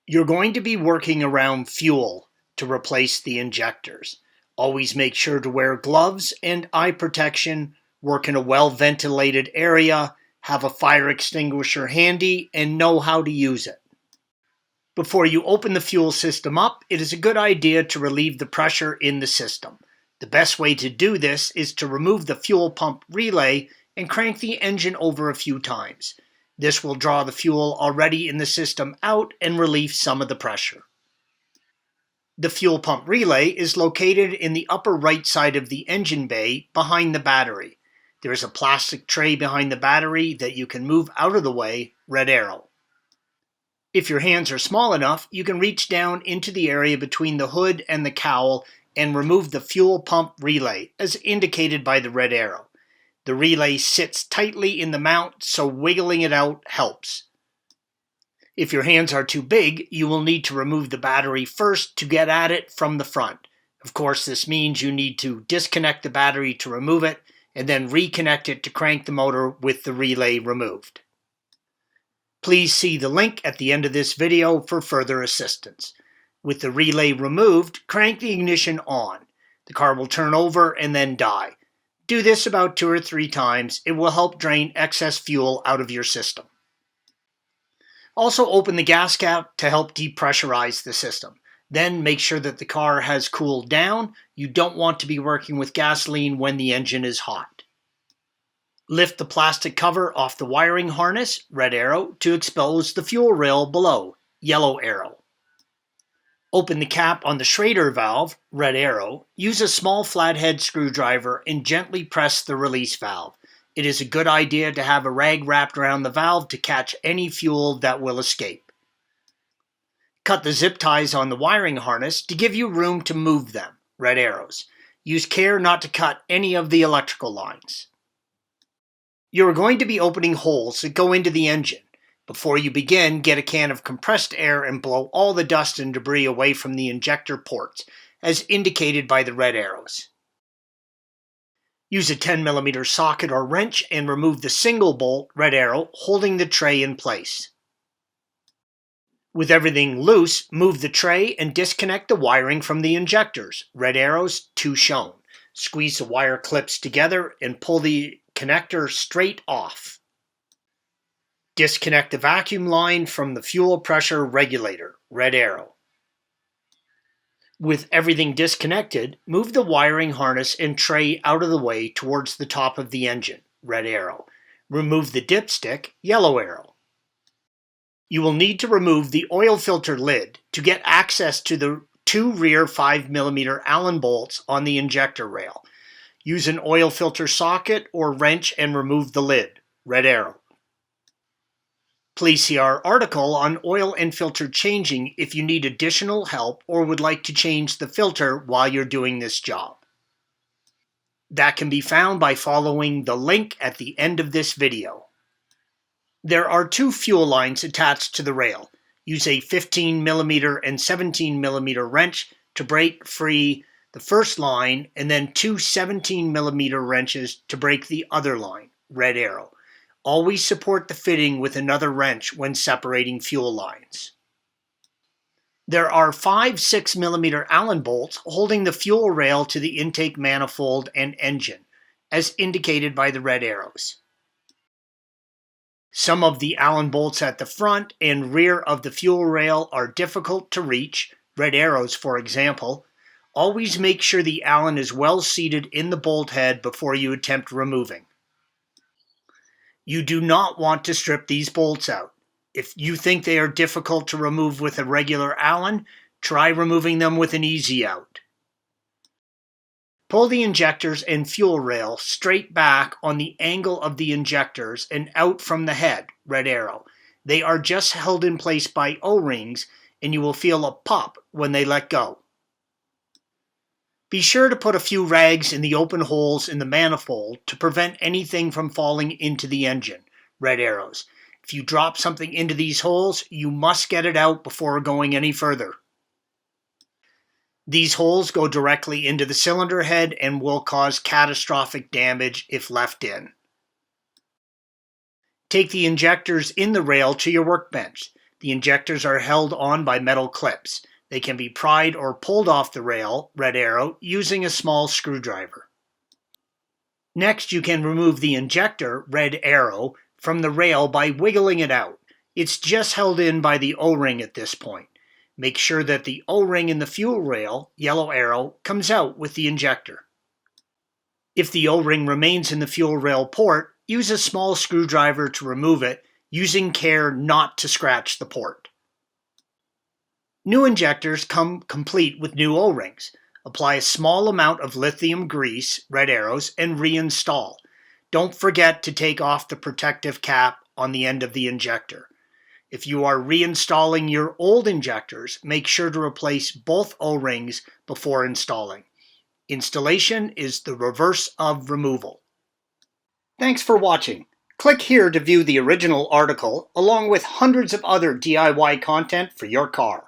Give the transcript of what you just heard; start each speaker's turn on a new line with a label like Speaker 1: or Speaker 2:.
Speaker 1: You're going to be working around fuel to replace the injectors. Always make sure to wear gloves and eye protection, work in a well-ventilated area, have a fire extinguisher handy, and know how to use it. Before you open the fuel system up, it is a good idea to relieve the pressure in the system. The best way to do this is to remove the fuel pump relay and crank the engine over a few times. This will draw the fuel already in the system out and relieve some of the pressure. The fuel pump relay is located in the upper right side of the engine bay behind the battery. There is a plastic tray behind the battery that you can move out of the way, red arrow. If your hands are small enough, you can reach down into the area between the hood and the cowl and remove the fuel pump relay, as indicated by the red arrow. The relay sits tightly in the mount, so wiggling it out helps. If your hands are too big, you will need to remove the battery first to get at it from the front. Of course, this means you need to disconnect the battery to remove it, and then reconnect it to crank the motor with the relay removed. Please see the link at the end of this video for further assistance. With the relay removed, crank the ignition on. The car will turn over and then die. Do this about 2 or 3 times. It will help drain excess fuel out of your system. Also open the gas cap to help depressurize the system. Then make sure that the car has cooled down. You don't want to be working with gasoline when the engine is hot. Lift the plastic cover off the wiring harness, red arrow, to expose the fuel rail below, yellow arrow. Open the cap on the Schrader valve, red arrow. Use a small flathead screwdriver and gently press the release valve. It is a good idea to have a rag wrapped around the valve to catch any fuel that will escape. Cut the zip ties on the wiring harness to give you room to move them, red arrows. Use care not to cut any of the electrical lines. You are going to be opening holes that go into the engine. Before you begin, get a can of compressed air and blow all the dust and debris away from the injector ports, as indicated by the red arrows. Use a 10mm socket or wrench and remove the single bolt, red arrow, holding the tray in place. With everything loose, move the tray and disconnect the wiring from the injectors, red arrows, 2 shown. Squeeze the wire clips together and pull the connector straight off. Disconnect the vacuum line from the fuel pressure regulator, red arrow. With everything disconnected, move the wiring harness and tray out of the way towards the top of the engine, red arrow. Remove the dipstick, yellow arrow. You will need to remove the oil filter lid to get access to the 2 rear 5mm Allen bolts on the injector rail. Use an oil filter socket or wrench and remove the lid, red arrow. Please see our article on oil and filter changing if you need additional help or would like to change the filter while you're doing this job. That can be found by following the link at the end of this video. There are 2 fuel lines attached to the rail. Use a 15mm and 17mm wrench to break free the first line and then 2 17mm wrenches to break the other line, red arrow. Always support the fitting with another wrench when separating fuel lines. There are 5 6mm Allen bolts holding the fuel rail to the intake manifold and engine, as indicated by the red arrows. Some of the Allen bolts at the front and rear of the fuel rail are difficult to reach, red arrows for example. Always make sure the Allen is well seated in the bolt head before you attempt removing. You do not want to strip these bolts out. If you think they are difficult to remove with a regular Allen, try removing them with an easy out. Pull the injectors and fuel rail straight back on the angle of the injectors and out from the head, red arrow. They are just held in place by O-rings and you will feel a pop when they let go. Be sure to put a few rags in the open holes in the manifold to prevent anything from falling into the engine, red arrows. If you drop something into these holes, you must get it out before going any further. These holes go directly into the cylinder head and will cause catastrophic damage if left in. Take the injectors in the rail to your workbench. The injectors are held on by metal clips. They can be pried or pulled off the rail, red arrow, using a small screwdriver. Next, you can remove the injector, red arrow, from the rail by wiggling it out. It's just held in by the O-ring at this point. Make sure that the O-ring in the fuel rail, yellow arrow, comes out with the injector. If the O-ring remains in the fuel rail port, use a small screwdriver to remove it, using care not to scratch the port. New injectors come complete with new O-rings. Apply a small amount of lithium grease, red arrows, and reinstall. Don't forget to take off the protective cap on the end of the injector. If you are reinstalling your old injectors, make sure to replace both O-rings before installing. Installation is the reverse of removal. Thanks for watching. Click here to view the original article along with hundreds of other DIY content for your car.